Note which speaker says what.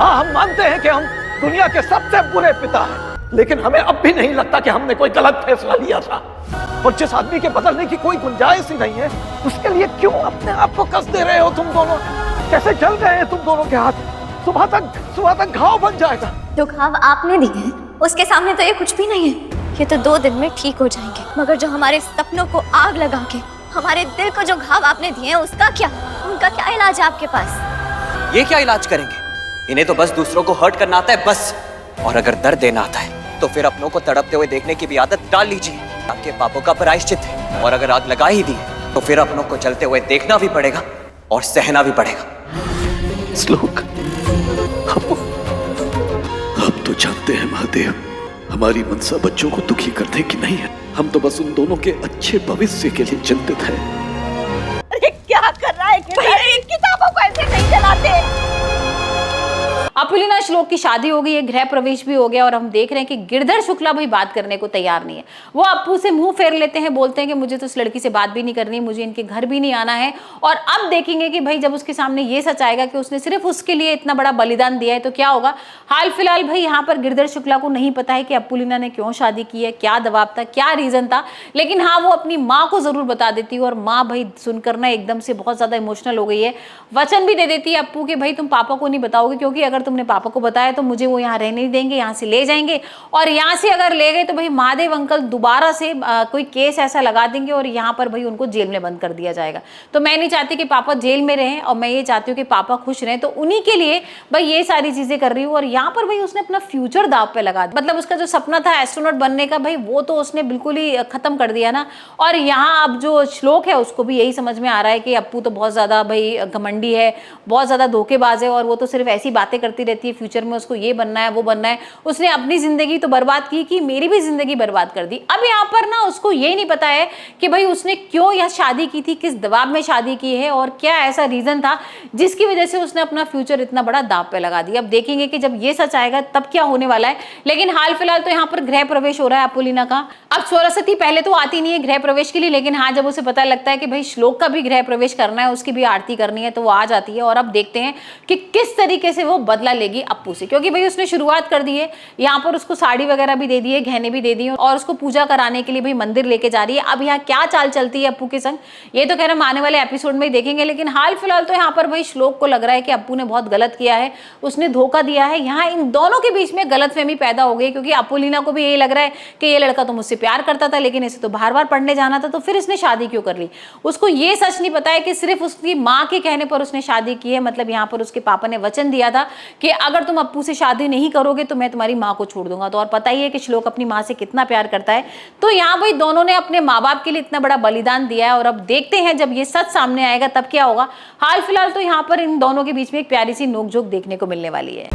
Speaker 1: हाँ, हम मानते हैं कि हम दुनिया के सबसे बुरे पिता हैं, लेकिन हमें अब भी नहीं लगता कि हमने कोई गलत फैसला लिया था। और जिस आदमी के बदलने की कोई गुंजाइश ही नहीं है, उसके लिए क्यों अपने आप को कष्ट दे रहे हो तुम दोनों? कैसे जल गए हैं तुम दोनों के हाथ? सुबह तक घाव बन जाएगा।
Speaker 2: जो घाव आपने दिए हैं उसके सामने तो ये कुछ भी नहीं है। ये तो 2 दिन में ठीक हो जाएंगे, मगर जो हमारे सपनों को आग लगा के हमारे दिल को जो घाव आपने दिए हैं उसका क्या? उनका क्या इलाज है आपके पास?
Speaker 3: ये क्या इलाज करेंगे? इन्हें तो बस दूसरों को हर्ट करना आता है बस। और अगर दर्द देना आता है तो फिर अपनों को तड़पते हुए देखने की भी आदत डाल लीजिए। आपके पापों का प्रायश्चित है। और अगर आग लगा ही दी तो फिर अपनों को जलते हुए देखना भी पड़ेगा और सहना भी पड़ेगा।
Speaker 4: श्लोक, हम तो जानते हैं महादेव, हमारी मनसा बच्चों को दुखी करने की नहीं है। हम तो बस उन दोनों के अच्छे भविष्य के लिए चिंतित हैं।
Speaker 5: अरे क्या कर रहा है? इन किताबों को ऐसे नहीं जलाते।
Speaker 6: अपुलिना श्लोक की शादी हो गई है, गृह प्रवेश भी हो गया और हम देख रहे हैं कि गिरधर शुक्ला भाई बात करने को तैयार नहीं है। वो अप्पू से मुंह फेर लेते हैं, बोलते हैं कि मुझे तो इस लड़की से बात भी नहीं करनी, मुझे इनके घर भी नहीं आना है। और अब देखेंगे कि भाई जब उसके सामने ये सच आएगा कि उसने सिर्फ उसके लिए इतना बड़ा बलिदान दिया है तो क्या होगा। हाल फिलहाल भाई यहाँ पर गिरधर शुक्ला को नहीं पता है कि अपुलिना ने क्यों शादी की है, क्या दबाव था, क्या रीजन था, लेकिन हाँ वो अपनी माँ को जरूर बता देती है। और माँ भाई सुनकर ना एकदम से बहुत ज्यादा इमोशनल हो गई है, वचन भी दे देती है अप्पू के भाई तुम पापा को नहीं बताओगे, क्योंकि अगर तुमने पापा को बताया तो मुझे वो यहाँ रहने नहीं देंगे, यहाँ से ले जाएंगे। और यहाँ से अगर ले गए तो भाई महादेव अंकल दोबारा से कोई केस ऐसा लगा देंगे और यहाँ पर भाई उनको जेल में बंद कर दिया जाएगा। तो मैं नहीं चाहती कि पापा जेल में रहें और मैं ये चाहती हूँ कि पापा खुश रहें। तो उन्हीं के लिए भाई ये सारी चीजें कर रही हूँ। और यहाँ पर भाई उसने अपना फ्यूचर दाव पे लगा दिया, मतलब उसका जो सपना था एस्ट्रोनॉट बनने का भाई वो तो उसने बिल्कुल ही खत्म कर दिया ना। और यहाँ अब जो श्लोक है उसको भी यही समझ में आ रहा है कि अप्पू तो बहुत ज्यादा भाई घमंडी है, बहुत ज्यादा धोखेबाज है और वो तो सिर्फ ऐसी बातें करती रहती है, फ्यूचर में उसको ये बनना है वो बनना है। उसने अपनी जिंदगी तो बर्बाद की कि मेरी भी जिंदगी बर्बाद कर दी। अब यहाँ पर ना उसको ये नहीं पता है कि भाई उसने क्यों यह शादी की थी, किस दबाव में शादी की है और क्या ऐसा रीजन था जिसकी वजह से उसने अपना फ्यूचर इतना बड़ा दांव पे लगा दिया। अब देखेंगे कि जब ये सच आएगा तब क्या होने वाला है। लेकिन हाल फिलहाल तो यहाँ पर गृह प्रवेश हो रहा है अपुलिना का। अब सरस्वती पहले तो आती नहीं है गृह प्रवेश के लिए, लेकिन हाँ जब उसे पता लगता है कि भाई श्लोक का भी गृह प्रवेश करना है, उसकी भी आरती करनी है, तो वो आ जाती है। और अब देखते हैं कि किस तरीके से वो बदला लेगी अप्पू से, क्योंकि भाई उसने शुरुआत कर दी है। यहाँ पर उसको साड़ी वगैरह भी दे दी है, गहने भी दे दिए और उसको पूजा कराने के लिए भाई मंदिर लेके जा रही है। अब यहाँ क्या चाल चलती है अप्पू के संग ये तो कह रहे हम आने वाले एपिसोड में ही देखेंगे। लेकिन हाल फिलहाल तो यहाँ पर भाई श्लोक को लग रहा है कि अप्पू ने बहुत गलत किया है, उसने धोखा दिया है। यहाँ इन दोनों के बीच में गलतफहमी पैदा हो गई, क्योंकि अपुलिना को भी यही लग रहा है कि ये लड़का तो मुझसे प्यार करता था लेकिन इसे तो बार बार पढ़ने जाना था, तो फिर इसने शादी क्यों कर ली। उसको ये सच नहीं पता है कि सिर्फ उसकी माँ के कहने पर उसने शादी की है। मतलब यहाँ पर उसके पापा ने वचन दिया था कि अगर तुम अप्पू से शादी नहीं करोगे तो मैं तुम्हारी माँ को छोड़ दूंगा। तो और पता ही है कि श्लोक अपनी माँ से कितना प्यार करता है। तो यहाँ भाई दोनों ने अपने माँ बाप के लिए इतना बड़ा बलिदान दिया है और अब देखते हैं जब ये सच सामने आएगा तब क्या होगा। हाल फिलहाल तो यहाँ पर इन दोनों के बीच में एक प्यारी सी नोकझोंक देखने को मिलने वाली है।